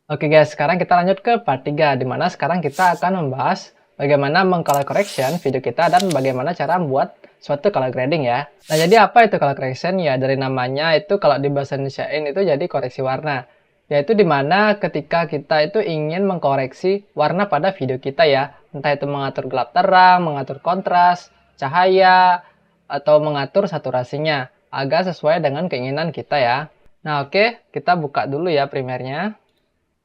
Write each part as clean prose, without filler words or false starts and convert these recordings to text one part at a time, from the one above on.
Oke guys, sekarang kita lanjut ke part 3, di mana sekarang kita akan membahas bagaimana meng-color correction video kita dan bagaimana cara membuat suatu color grading ya. Nah, jadi apa itu color correction? Ya, dari namanya itu kalau di bahasa Indonesiain itu jadi koreksi warna. Yaitu di mana ketika kita itu ingin mengkoreksi warna pada video kita ya. Entah itu mengatur gelap terang, mengatur kontras, cahaya, atau mengatur saturasinya agar sesuai dengan keinginan kita ya. Nah, oke, kita buka dulu ya primernya.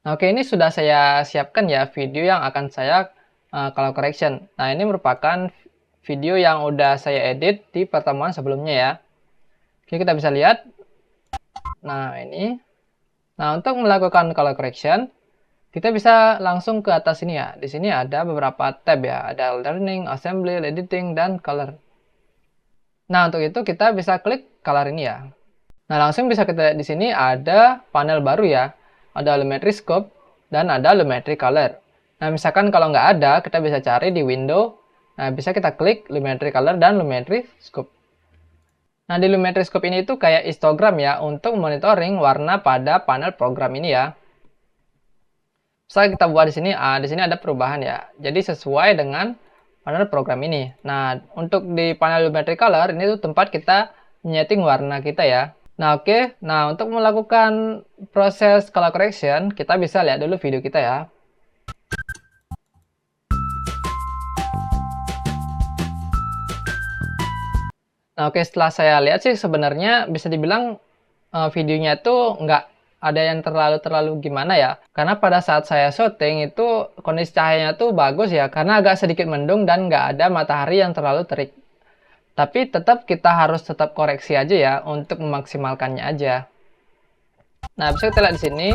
Nah, oke, ini sudah saya siapkan ya video yang akan saya color correction. Nah, ini merupakan video yang udah saya edit di pertemuan sebelumnya ya. Oke, kita bisa lihat. Nah, ini. Nah, untuk melakukan color correction, kita bisa langsung ke atas ini ya. Di sini ada beberapa tab ya. Ada learning, assembly, editing, dan color. Nah, untuk itu kita bisa klik color ini ya. Nah, langsung bisa kita lihat di sini ada panel baru ya. Ada Lumetri Scope dan ada Lumetri Color. Nah, misalkan kalau nggak ada, kita bisa cari di window. Nah, bisa kita klik Lumetri Color dan Lumetri Scope. Nah, di Lumetri Scope ini itu kayak histogram ya untuk monitoring warna pada panel program ini ya. Misalnya kita buat di sini ada perubahan ya. Jadi sesuai dengan panel program ini. Nah, untuk di panel Lumetri Color ini tuh tempat kita menyeting warna kita ya. Nah, oke. Nah, untuk melakukan proses color correction, kita bisa lihat dulu video kita ya. Nah, oke, setelah saya lihat sih sebenarnya bisa dibilang videonya tuh nggak ada yang terlalu gimana ya. Karena pada saat saya syuting itu kondisi cahayanya tuh bagus ya, karena agak sedikit mendung dan nggak ada matahari yang terlalu terik. Tapi tetap kita harus tetap koreksi aja ya untuk memaksimalkannya aja. Nah, bisa kita lihat di sini.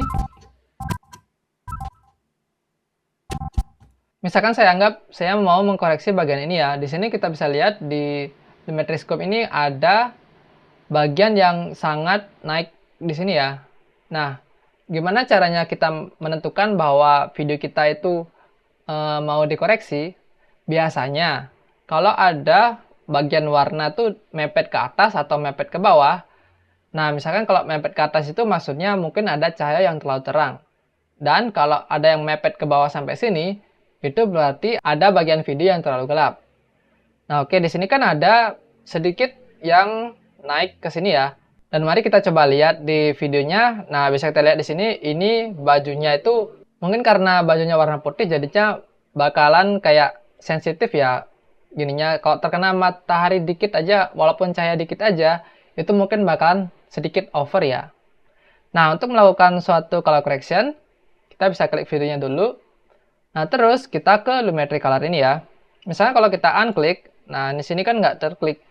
Misalkan saya anggap saya mau mengkoreksi bagian ini ya. Di sini kita bisa lihat di Lumetri Scope ini ada bagian yang sangat naik di sini ya. Nah, gimana caranya kita menentukan bahwa video kita itu mau dikoreksi? Biasanya kalau ada bagian warna tuh mepet ke atas atau mepet ke bawah. Nah, misalkan kalau mepet ke atas itu maksudnya mungkin ada cahaya yang terlalu terang. Dan kalau ada yang mepet ke bawah sampai sini, itu berarti ada bagian video yang terlalu gelap. Nah, oke, di sini kan ada sedikit yang naik ke sini ya. Dan mari kita coba lihat di videonya. Nah, bisa kita lihat di sini, ini bajunya itu mungkin karena bajunya warna putih jadinya bakalan kayak sensitif ya. Gininya kalau terkena matahari dikit aja, walaupun cahaya dikit aja, itu mungkin bakalan sedikit over ya. Nah, untuk melakukan suatu color correction, kita bisa klik videonya dulu. Nah, terus kita ke Lumetri Color ini ya. Misalnya kalau kita unklik, nah di sini kan nggak terklik.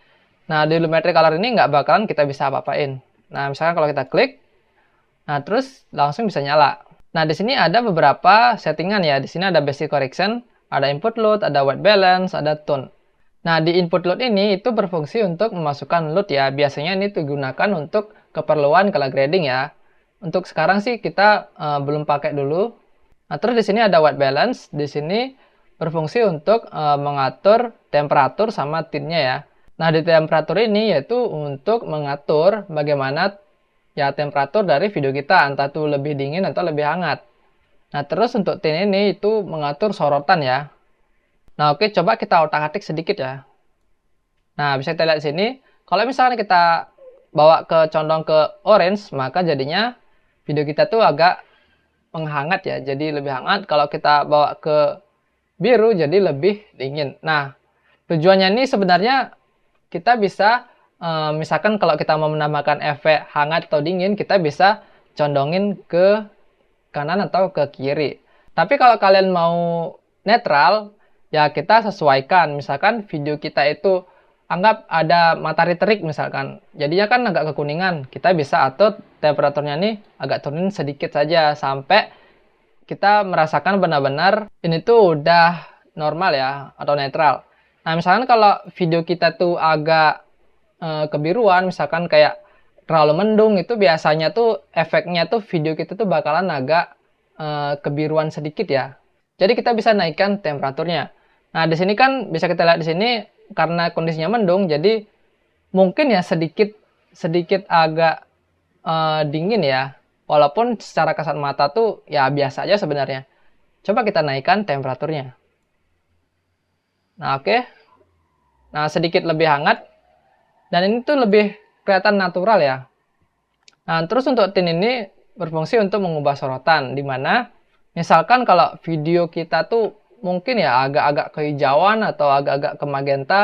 Nah, di Lumetri Color ini nggak bakalan kita bisa apa-apain. Nah, misalnya kalau kita klik, nah terus langsung bisa nyala. Nah, di sini ada beberapa settingan ya. Di sini ada basic correction, ada input load, ada white balance, ada tone. Nah, di input load ini itu berfungsi untuk memasukkan load ya. Biasanya ini digunakan untuk keperluan color grading ya. Untuk sekarang sih kita belum pakai dulu. Nah, terus di sini ada white balance. Di sini berfungsi untuk mengatur temperatur sama tintnya ya. Nah, di temperatur ini yaitu untuk mengatur bagaimana ya temperatur dari video kita, entah itu lebih dingin atau lebih hangat. Nah, terus untuk tint ini itu mengatur sorotan ya. Nah, oke, coba kita otak-atik sedikit ya. Nah, bisa kita lihat di sini. Kalau misalnya kita bawa ke condong ke orange, maka jadinya video kita tuh agak menghangat ya. Jadi lebih hangat. Kalau kita bawa ke biru, jadi lebih dingin. Nah, tujuannya ini sebenarnya kita bisa, misalkan kalau kita mau menambahkan efek hangat atau dingin, kita bisa condongin ke kanan atau ke kiri. Tapi kalau kalian mau netral, ya kita sesuaikan. Misalkan video kita itu anggap ada matahari terik misalkan. Jadinya kan agak kekuningan. Kita bisa atur temperaturnya nih agak turunin sedikit saja sampai kita merasakan benar-benar ini tuh udah normal ya atau netral. Nah, misalkan kalau video kita tuh agak kebiruan, misalkan kayak terlalu mendung, itu biasanya tuh efeknya tuh video kita tuh bakalan agak kebiruan sedikit ya. Jadi kita bisa naikkan temperaturnya. Nah, di sini kan bisa kita lihat di sini karena kondisinya mendung, jadi mungkin ya sedikit agak dingin ya. Walaupun secara kasat mata tuh ya biasa aja sebenarnya. Coba kita naikkan temperaturnya. Nah, oke. Nah, sedikit lebih hangat. Dan ini tuh lebih kelihatan natural ya. Nah, terus untuk tint ini berfungsi untuk mengubah sorotan. Dimana misalkan kalau video kita tuh mungkin ya agak-agak kehijauan atau agak-agak ke magenta.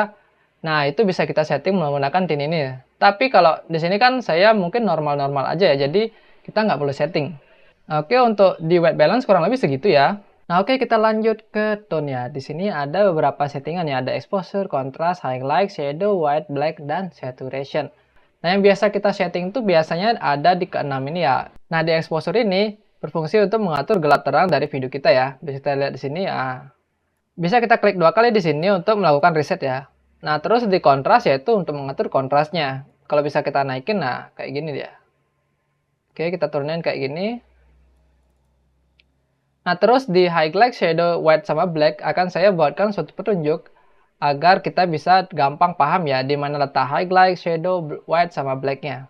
Nah, itu bisa kita setting menggunakan tint ini. Tapi kalau di sini kan saya mungkin normal-normal aja ya. Jadi kita nggak perlu setting. Oke, untuk di white balance kurang lebih segitu ya. Nah, oke, kita lanjut ke tone ya. Di sini ada beberapa settingan ya. Ada exposure, contrast, highlight, shadow, white, black, dan saturation. Nah, yang biasa kita setting itu biasanya ada di keenam ini ya. Nah, di exposure ini berfungsi untuk mengatur gelap terang dari video kita ya. Bisa kita lihat di sini ya. Bisa kita klik 2 kali di sini untuk melakukan reset ya. Nah, terus di kontras yaitu untuk mengatur kontrasnya. Kalau bisa kita naikin, nah kayak gini dia. Oke, kita turunin kayak gini. Nah, terus di highlight, shadow, white, sama black akan saya buatkan suatu petunjuk agar kita bisa gampang paham ya di mana letak highlight, shadow, white, sama black-nya.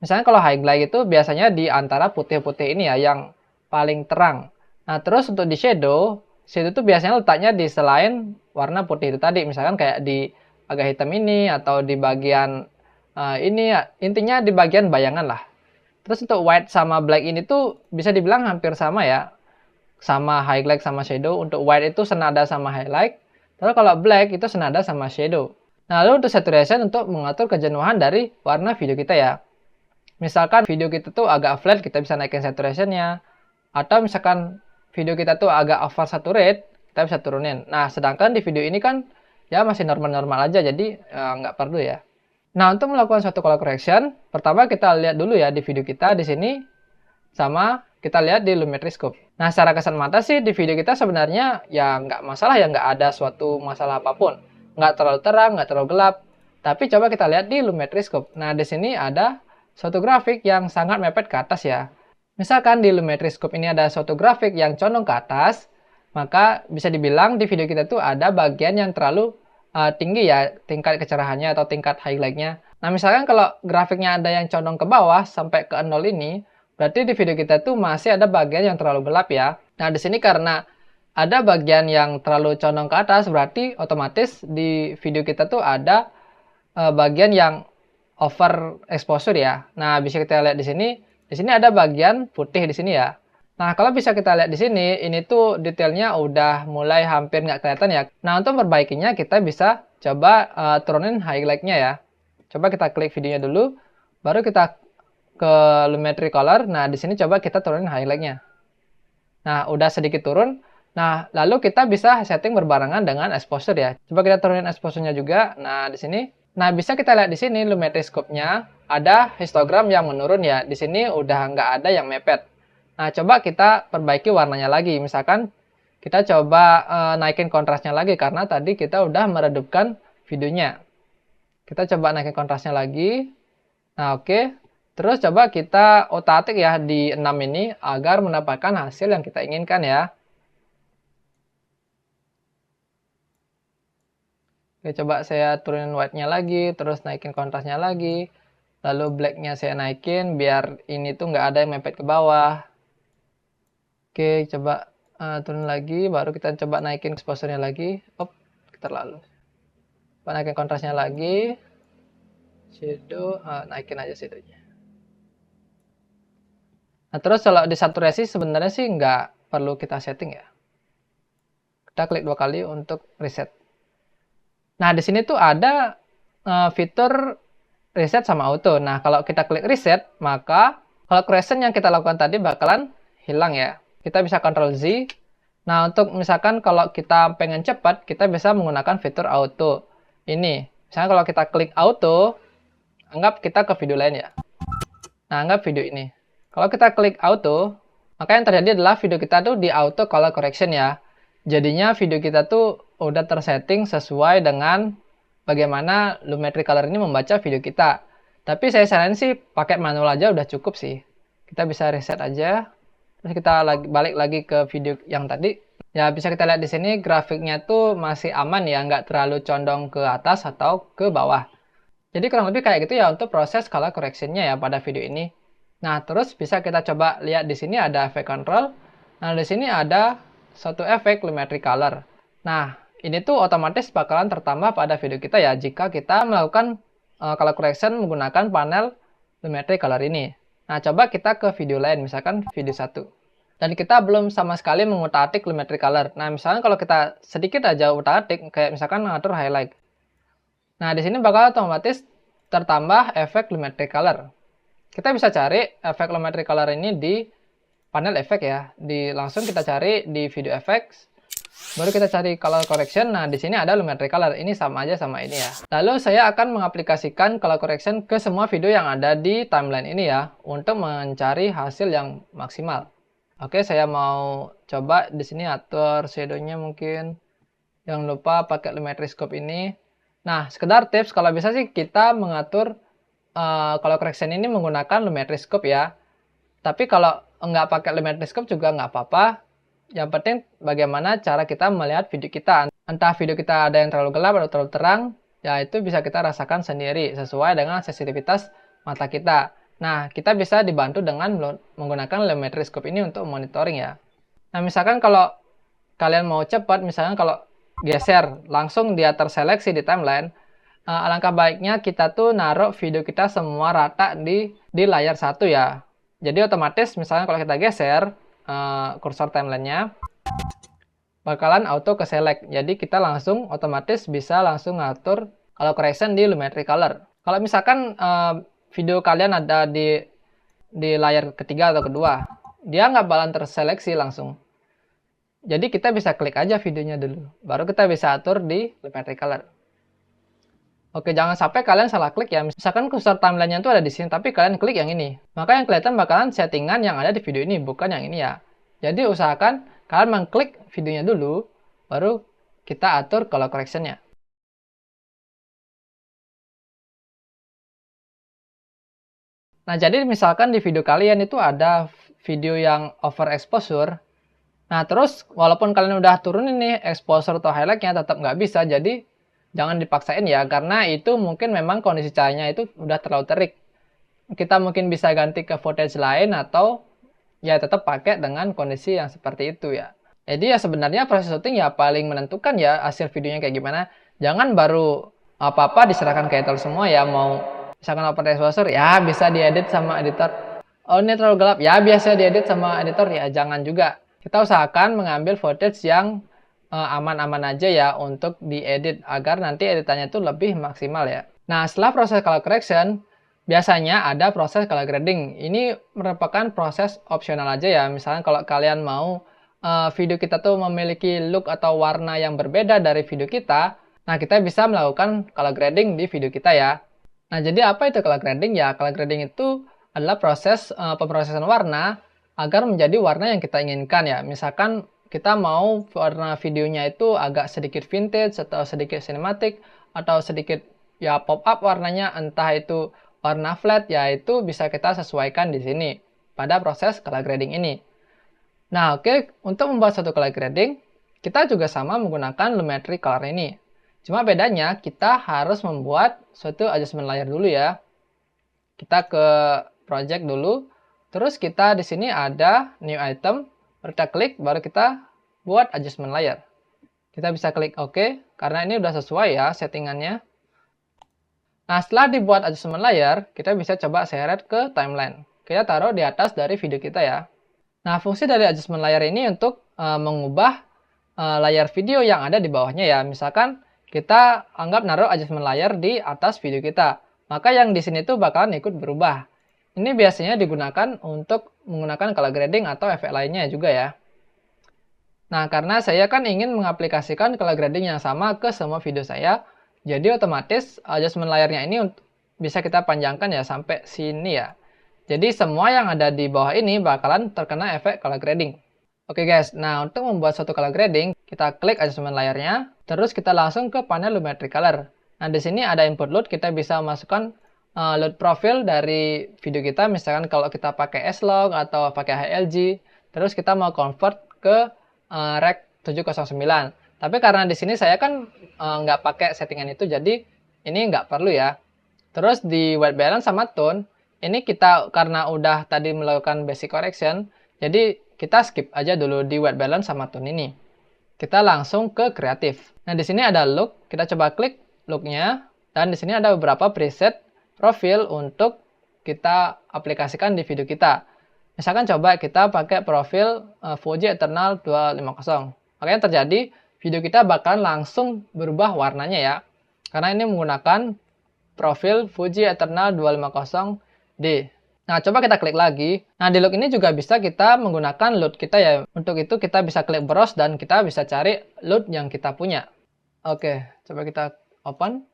Misalnya kalau highlight itu biasanya di antara putih-putih ini ya yang paling terang. Nah, terus untuk di shadow itu biasanya letaknya di selain warna putih itu tadi. Misalkan kayak di agak hitam ini atau di bagian ini ya, intinya di bagian bayangan lah. Terus untuk white sama black ini tuh bisa dibilang hampir sama ya. Sama highlight sama shadow. Untuk white itu senada sama highlight. Terus kalau black itu senada sama shadow. Nah, lalu untuk saturation untuk mengatur kejenuhan dari warna video kita ya. Misalkan video kita tuh agak flat, kita bisa naikin saturationnya. Atau misalkan video kita tuh agak over saturate, kita bisa turunin. Nah, sedangkan di video ini kan ya masih normal-normal aja, jadi nggak perlu ya. Nah, untuk melakukan suatu color correction, pertama kita lihat dulu ya di video kita di sini. Sama kita lihat di Lumetriscope. Nah, secara kasat mata sih di video kita sebenarnya ya nggak masalah ya, nggak ada suatu masalah apapun. Nggak terlalu terang, nggak terlalu gelap. Tapi coba kita lihat di Lumetriscope. Nah, di sini ada suatu grafik yang sangat mepet ke atas ya. Misalkan di Lumetriscope ini ada suatu grafik yang condong ke atas, maka bisa dibilang di video kita tuh ada bagian yang terlalu tinggi ya tingkat kecerahannya atau tingkat highlight-nya. Nah, misalkan kalau grafiknya ada yang condong ke bawah sampai ke 0 ini, berarti di video kita tuh masih ada bagian yang terlalu gelap ya. Nah, di sini karena ada bagian yang terlalu condong ke atas, berarti otomatis di video kita tuh ada bagian yang over exposure ya. Nah, bisa kita lihat di sini. Di sini ada bagian putih di sini ya. Nah, kalau bisa kita lihat di sini, ini tuh detailnya udah mulai hampir nggak kelihatan ya. Nah, untuk perbaikinya kita bisa coba turunin highlight-nya ya. Coba kita klik videonya dulu, baru kita ke Lumetri Color. Nah, di sini coba kita turunin highlight-nya. Nah, udah sedikit turun. Nah, lalu kita bisa setting berbarengan dengan exposure ya. Coba kita turunin exposure-nya juga. Nah, di sini. Nah, bisa kita lihat di sini Lumetriscope-nya ada histogram yang menurun ya. Di sini udah nggak ada yang mepet. Nah, coba kita perbaiki warnanya lagi. Misalkan kita coba naikin kontrasnya lagi karena tadi kita udah meredupkan videonya. Kita coba naikin kontrasnya lagi. Nah, oke. Terus coba kita otak-atik ya di 6 ini agar mendapatkan hasil yang kita inginkan ya. Oke, coba saya turunin white-nya lagi, terus naikin kontrasnya lagi. Lalu black-nya saya naikin biar ini tuh nggak ada yang mepet ke bawah. Oke, coba turun lagi, baru kita coba naikin exposure-nya lagi. Terlalu. Coba naikin kontrasnya lagi. Shadow, naikin aja shadow-nya. Nah, terus kalau di saturasi sebenarnya sih nggak perlu kita setting ya. Kita klik 2 kali untuk reset. Nah, di sini tuh ada fitur reset sama auto. Nah, kalau kita klik reset, maka kalau correction yang kita lakukan tadi bakalan hilang ya. Kita bisa Ctrl Z. Nah, untuk misalkan kalau kita pengen cepat, kita bisa menggunakan fitur auto. Ini. Misalnya kalau kita klik auto, anggap kita ke video lain ya. Nah, anggap video ini. Kalau kita klik auto, maka yang terjadi adalah video kita tuh di auto color correction ya. Jadinya video kita tuh udah tersetting sesuai dengan bagaimana Lumetri Color ini membaca video kita. Tapi saya saranin sih pakai manual aja udah cukup sih. Kita bisa reset aja. Terus kita balik lagi ke video yang tadi. Ya, bisa kita lihat di sini grafiknya tuh masih aman ya, nggak terlalu condong ke atas atau ke bawah. Jadi kurang lebih kayak gitu ya untuk proses color correction-nya ya pada video ini. Nah, terus bisa kita coba lihat di sini ada efek control. Nah, di sini ada suatu efek lumetri color. Nah, ini tuh otomatis bakalan tertambah pada video kita ya jika kita melakukan color correction menggunakan panel lumetri color ini. Nah, coba kita ke video lain, misalkan video 1. Dan kita belum sama sekali mengutak-atik lumetri color. Nah, misalkan kalau kita sedikit aja utak-atik, kayak misalkan ngatur highlight. Nah, di sini bakal otomatis tertambah efek lumetri color. Kita bisa cari efek lumetri color ini di panel efek ya. Langsung kita cari di video effects. Baru kita cari color correction. Nah, di sini ada lumetri color. Ini sama aja sama ini ya. Lalu saya akan mengaplikasikan color correction ke semua video yang ada di timeline ini ya, untuk mencari hasil yang maksimal. Oke, saya mau coba di sini atur shadow-nya mungkin. Jangan lupa pakai lumetri scope ini. Nah, sekedar tips, kalau bisa sih kita mengatur color correction ini menggunakan lumetri scope ya. Tapi kalau nggak pakai lumetri scope juga nggak apa-apa. Yang penting bagaimana cara kita melihat video kita. Entah video kita ada yang terlalu gelap atau terlalu terang, ya itu bisa kita rasakan sendiri sesuai dengan sensitivitas mata kita. Nah, kita bisa dibantu dengan menggunakan lumetri scope ini untuk monitoring ya. Nah, misalkan kalau kalian mau cepat, misalkan kalau geser langsung dia terseleksi di timeline, alangkah baiknya kita tuh naruh video kita semua rata di layar satu ya. Jadi otomatis misalnya kalau kita geser kursor timelinenya bakalan auto ke select. Jadi kita langsung otomatis bisa langsung ngatur color correction di lumetri color. Kalau misalkan video kalian ada di layar ketiga atau kedua, dia nggak bakalan terseleksi langsung. Jadi kita bisa klik aja videonya dulu, baru kita bisa atur di lumetri color. Oke, jangan sampai kalian salah klik ya. Misalkan kursor timeline-nya itu ada di sini, tapi kalian klik yang ini. Maka yang kelihatan bakalan settingan yang ada di video ini, bukan yang ini ya. Jadi usahakan kalian mengklik videonya dulu, baru kita atur color correction-nya. Nah, jadi misalkan di video kalian itu ada video yang overexposure. Nah, terus walaupun kalian udah turunin nih exposure atau highlight-nya tetap nggak bisa, jadi jangan dipaksain ya, karena itu mungkin memang kondisi cahayanya itu udah terlalu terik. Kita mungkin bisa ganti ke footage lain atau ya tetap pakai dengan kondisi yang seperti itu ya. Jadi ya sebenarnya proses syuting ya paling menentukan ya hasil videonya kayak gimana. Jangan baru apa-apa diserahkan ke editor semua ya. Mau misalkan open exposure ya bisa diedit sama editor. Oh ini terlalu gelap ya biasa diedit sama editor ya, jangan juga. Kita usahakan mengambil footage yang aman-aman aja ya untuk diedit agar nanti editannya itu lebih maksimal ya. Nah, setelah proses color correction, biasanya ada proses color grading. Ini merupakan proses opsional aja ya. Misalnya kalau kalian mau video kita tuh memiliki look atau warna yang berbeda dari video kita, nah kita bisa melakukan color grading di video kita ya. Nah, jadi apa itu color grading ya? Color grading itu adalah proses pemrosesan warna agar menjadi warna yang kita inginkan ya. Misalkan kita mau warna videonya itu agak sedikit vintage atau sedikit cinematic atau sedikit ya pop up warnanya, entah itu warna flat ya, itu bisa kita sesuaikan di sini pada proses color grading ini. Nah, oke, untuk membuat satu color grading kita juga sama menggunakan lumetri color ini. Cuma bedanya kita harus membuat suatu adjustment layer dulu ya. Kita ke project dulu, terus kita di sini ada new item. Kita klik, baru kita buat adjustment layer. Kita bisa klik OK, karena ini udah sesuai ya settingannya. Nah, setelah dibuat adjustment layer, kita bisa coba seret ke timeline. Kita taruh di atas dari video kita ya. Nah, fungsi dari adjustment layer ini untuk mengubah layar video yang ada di bawahnya ya. Misalkan kita anggap naruh adjustment layer di atas video kita, maka yang di sini tuh bakalan ikut berubah. Ini biasanya digunakan untuk menggunakan color grading atau efek lainnya juga ya. Nah, karena saya kan ingin mengaplikasikan color grading yang sama ke semua video saya, jadi otomatis adjustment layernya ini bisa kita panjangkan ya sampai sini ya. Jadi semua yang ada di bawah ini bakalan terkena efek color grading. Oke guys, nah untuk membuat suatu color grading, kita klik adjustment layernya, terus kita langsung ke panel lumetri color. Nah, di sini ada input load, kita bisa masukkan load profile dari video kita, misalkan kalau kita pakai S-Log atau pakai HLG, terus kita mau convert ke Rec 709. Tapi karena di sini saya kan nggak pakai settingan itu, jadi ini nggak perlu ya. Terus di white balance sama tone, ini kita karena udah tadi melakukan basic correction, jadi kita skip aja dulu di white balance sama tone ini. Kita langsung ke kreatif. Nah, di sini ada look, kita coba klik looknya, dan di sini ada beberapa preset profil untuk kita aplikasikan di video kita. Misalkan coba kita pakai profil Fuji Eternal 250. Maka yang terjadi, video kita bakalan langsung berubah warnanya ya. Karena ini menggunakan profil Fuji Eternal 250D. Nah, coba kita klik lagi. Nah, di look ini juga bisa kita menggunakan load kita ya. Untuk itu kita bisa klik browse dan kita bisa cari load yang kita punya. Oke, coba kita open.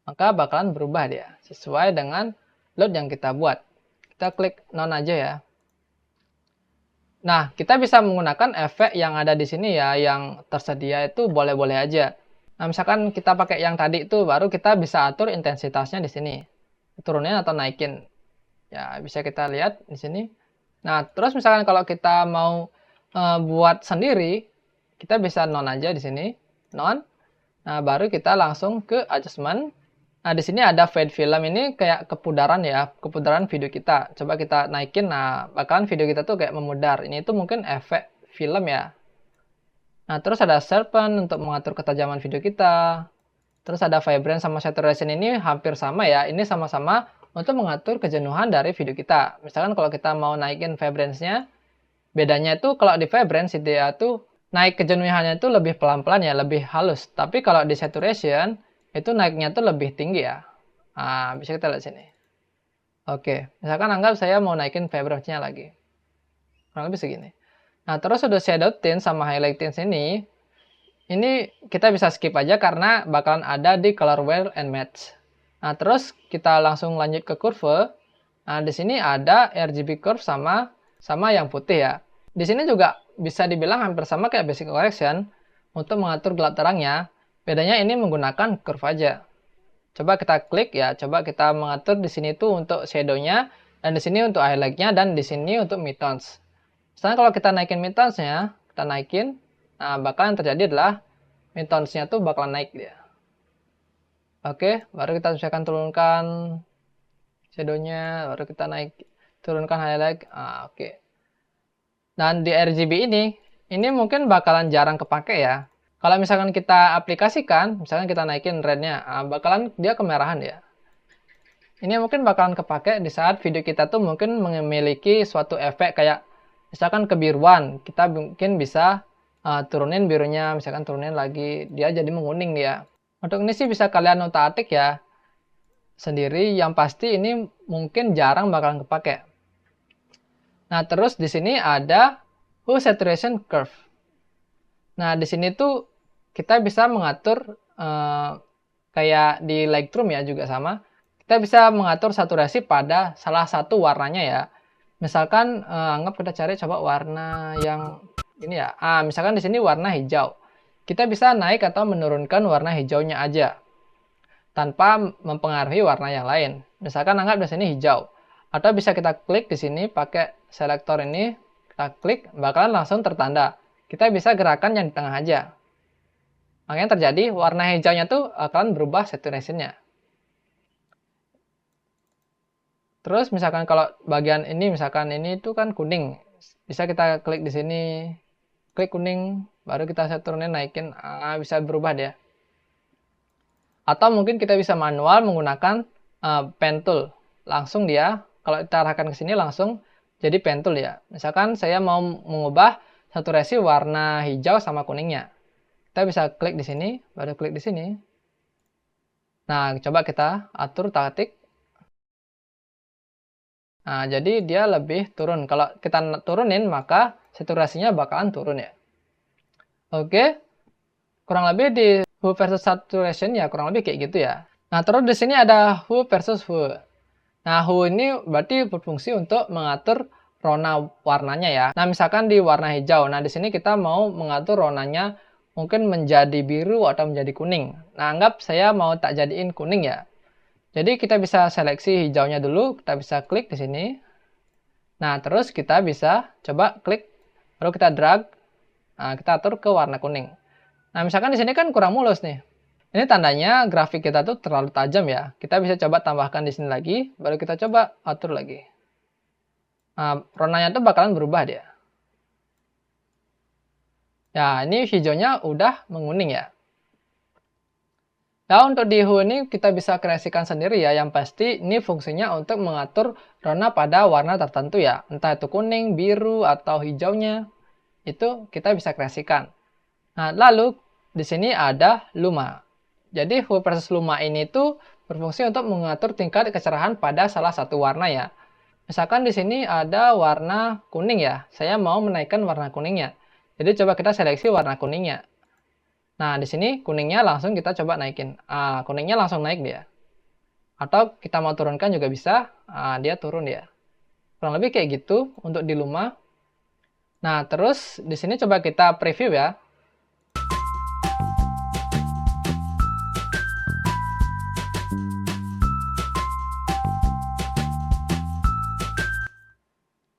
Maka bakalan berubah dia sesuai dengan load yang kita buat. Kita klik none aja ya. Nah, kita bisa menggunakan efek yang ada di sini ya, yang tersedia itu boleh-boleh aja. Nah, misalkan kita pakai yang tadi itu, baru kita bisa atur intensitasnya di sini. Turunin atau naikin. Ya, bisa kita lihat di sini. Nah, terus misalkan kalau kita mau buat sendiri, kita bisa none aja di sini. None. Nah, baru kita langsung ke adjustment. Nah, di sini ada fade film, ini kayak kepudaran ya, kepudaran video kita. Coba kita naikin, nah bakalan video kita tuh kayak memudar. Ini tuh mungkin efek film ya. Nah, terus ada sharpen untuk mengatur ketajaman video kita. Terus ada vibrance sama saturation, ini hampir sama ya. Ini sama-sama untuk mengatur kejenuhan dari video kita. Misalkan kalau kita mau naikin vibrance-nya, bedanya itu kalau di vibrance dia tuh naik kejenuhannya itu lebih pelan-pelan ya, lebih halus. Tapi kalau di saturation, itu naiknya tuh lebih tinggi ya. Nah, bisa kita lihat sini. Oke, misalkan anggap saya mau naikin vibrance-nya lagi. Kurang lebih segini. Nah, terus udah shadow tint sama highlight tint ini kita bisa skip aja karena bakalan ada di color wheel and match. Nah, terus kita langsung lanjut ke curve. Nah, di sini ada RGB curve sama yang putih ya. Di sini juga bisa dibilang hampir sama kayak basic correction untuk mengatur gelap terangnya. Bedanya ini menggunakan curve aja. Coba kita klik ya, coba kita mengatur di sini tuh untuk shadow-nya, dan di sini untuk highlight-nya, dan di sini untuk midtones. Misalnya kalau kita naikin midtones-nya, kita naikin, nah bakal yang terjadi adalah midtones-nya tuh bakalan naik dia. Oke, baru kita misalkan turunkan shadow-nya, baru kita turunkan highlight. Oke. Dan di RGB ini mungkin bakalan jarang kepake ya. Kalau misalkan kita aplikasikan, misalkan kita naikin red-nya, bakalan dia kemerahan ya. Ini mungkin bakalan kepake di saat video kita tuh mungkin memiliki suatu efek kayak misalkan kebiruan. Kita mungkin bisa turunin birunya, misalkan turunin lagi, dia jadi menguning dia. Untuk ini sih bisa kalian otak-atik ya sendiri. Yang pasti ini mungkin jarang bakalan kepake. Nah, terus di sini ada Hue Saturation Curve. Nah, di sini tuh kita bisa mengatur kayak di Lightroom ya, juga sama. Kita bisa mengatur saturasi pada salah satu warnanya ya. Misalkan anggap kita cari coba warna yang ini ya. Misalkan di sini warna hijau. Kita bisa naik atau menurunkan warna hijaunya aja tanpa mempengaruhi warna yang lain. Misalkan anggap di sini hijau. Atau bisa kita klik di sini pakai selektor ini, kita klik bakalan langsung tertanda. Kita bisa gerakan yang di tengah aja. Makanya terjadi warna hijaunya tuh akan berubah saturation-nya. Terus misalkan kalau bagian ini, misalkan ini tuh kan kuning. Bisa kita klik di sini, klik kuning, baru kita turunin naikin, bisa berubah dia. Atau mungkin kita bisa manual menggunakan pen tool. Langsung dia, kalau kita arahkan ke sini langsung jadi pen tool ya. Misalkan saya mau mengubah saturasi warna hijau sama kuningnya. Kita bisa klik di sini, baru klik di sini. Nah, coba kita atur taktik. Nah, jadi dia lebih turun. Kalau kita turunin, maka saturasinya bakalan turun ya. Oke, kurang lebih di Hue versus Saturation ya, kurang lebih kayak gitu ya. Nah, terus di sini ada Hue versus Hue. Nah, Hue ini berarti berfungsi untuk mengatur rona warnanya ya. Nah, misalkan di warna hijau. Nah, di sini kita mau mengatur ronanya mungkin menjadi biru atau menjadi kuning. Nah, anggap saya mau tak jadiin kuning ya. Jadi kita bisa seleksi hijaunya dulu, kita bisa klik di sini. Nah, terus kita bisa coba klik, baru kita drag. Nah, kita atur ke warna kuning. Nah, misalkan di sini kan kurang mulus nih. Ini tandanya grafik kita tuh terlalu tajam ya. Kita bisa coba tambahkan di sini lagi, baru kita coba atur lagi. Nah, warnanya tuh bakalan berubah dia. Ya, ini hijaunya udah menguning ya. Nah, untuk di hue ini kita bisa kreasikan sendiri ya. Yang pasti ini fungsinya untuk mengatur warna pada warna tertentu ya. Entah itu kuning, biru, atau hijaunya. Itu kita bisa kreasikan. Nah, lalu di sini ada Luma. Jadi hue versus Luma ini tuh berfungsi untuk mengatur tingkat kecerahan pada salah satu warna ya. Misalkan di sini ada warna kuning ya. Saya mau menaikkan warna kuningnya. Jadi coba kita seleksi warna kuningnya. Nah, di sini kuningnya langsung kita coba naikin. Kuningnya langsung naik dia. Atau kita mau turunkan juga bisa. Dia turun dia. Kurang lebih kayak gitu untuk di Luma. Nah, terus di sini coba kita preview ya.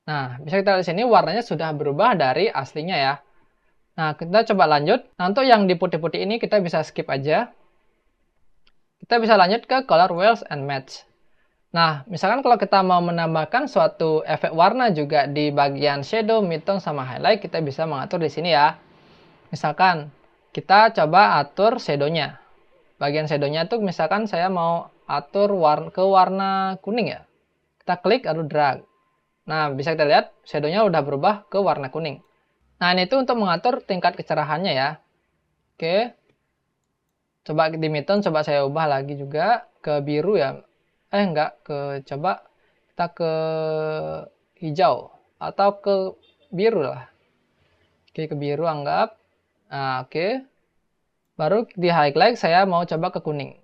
Nah, bisa kita lihat di sini warnanya sudah berubah dari aslinya ya. Nah, kita coba lanjut. Nah, untuk yang di putih-putih ini kita bisa skip aja. Kita bisa lanjut ke color wheels and match. Nah, misalkan kalau kita mau menambahkan suatu efek warna juga di bagian shadow, midtone, sama highlight, kita bisa mengatur di sini ya. Misalkan kita coba atur shadow-nya. Bagian shadow-nya tuh misalkan saya mau atur ke warna kuning ya. Kita klik lalu drag. Nah, bisa kita lihat shadow-nya udah berubah ke warna kuning. Nah, ini tuh untuk mengatur tingkat kecerahannya ya. Oke. Coba di midtone, coba saya ubah lagi juga ke biru ya. Coba kita ke hijau atau ke biru lah. Oke, ke biru anggap. Nah, oke. Baru di highlight saya mau coba ke kuning.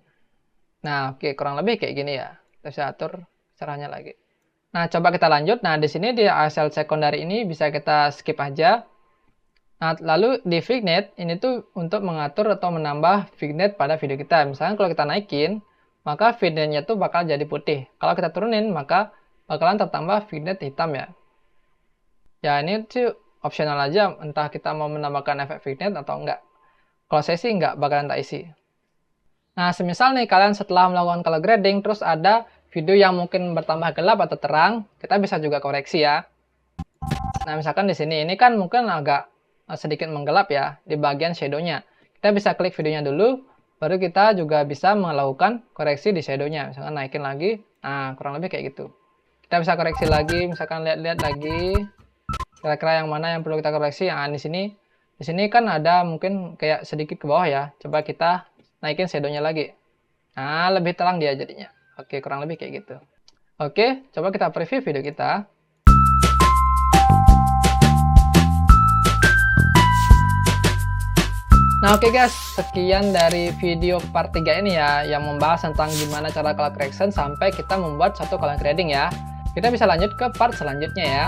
Nah, oke, kurang lebih kayak gini ya. Kita bisa atur kecerahannya lagi. Nah, coba kita lanjut. Nah, di sini di ASL secondary ini bisa kita skip aja. Nah, lalu di vignette ini tuh untuk mengatur atau menambah vignette pada video kita. Misalnya kalau kita naikin, maka vignette-nya tuh bakal jadi putih. Kalau kita turunin, maka bakalan tertambah vignette hitam ya. Ya, ini tuh optional aja, entah kita mau menambahkan efek vignette atau enggak. Kalau saya sih enggak bakalan tak isi. Nah, semisal nih kalian setelah melakukan color grading, terus ada video yang mungkin bertambah gelap atau terang, kita bisa juga koreksi ya. Nah, misalkan di sini, ini kan mungkin agak sedikit menggelap ya, di bagian shadow-nya. Kita bisa klik videonya dulu, baru kita juga bisa melakukan koreksi di shadow-nya. Misalkan naikin lagi, nah kurang lebih kayak gitu. Kita bisa koreksi lagi, misalkan lihat-lihat lagi, kira-kira yang mana yang perlu kita koreksi. Nah, di sini kan ada mungkin kayak sedikit ke bawah ya. Coba kita naikin shadow-nya lagi. Nah, lebih terang dia jadinya. Oke, kurang lebih kayak gitu. Oke, coba kita preview video kita. Nah, oke guys, sekian dari video part 3 ini ya, yang membahas tentang gimana cara color correction sampai kita membuat satu color grading ya. Kita bisa lanjut ke part selanjutnya ya.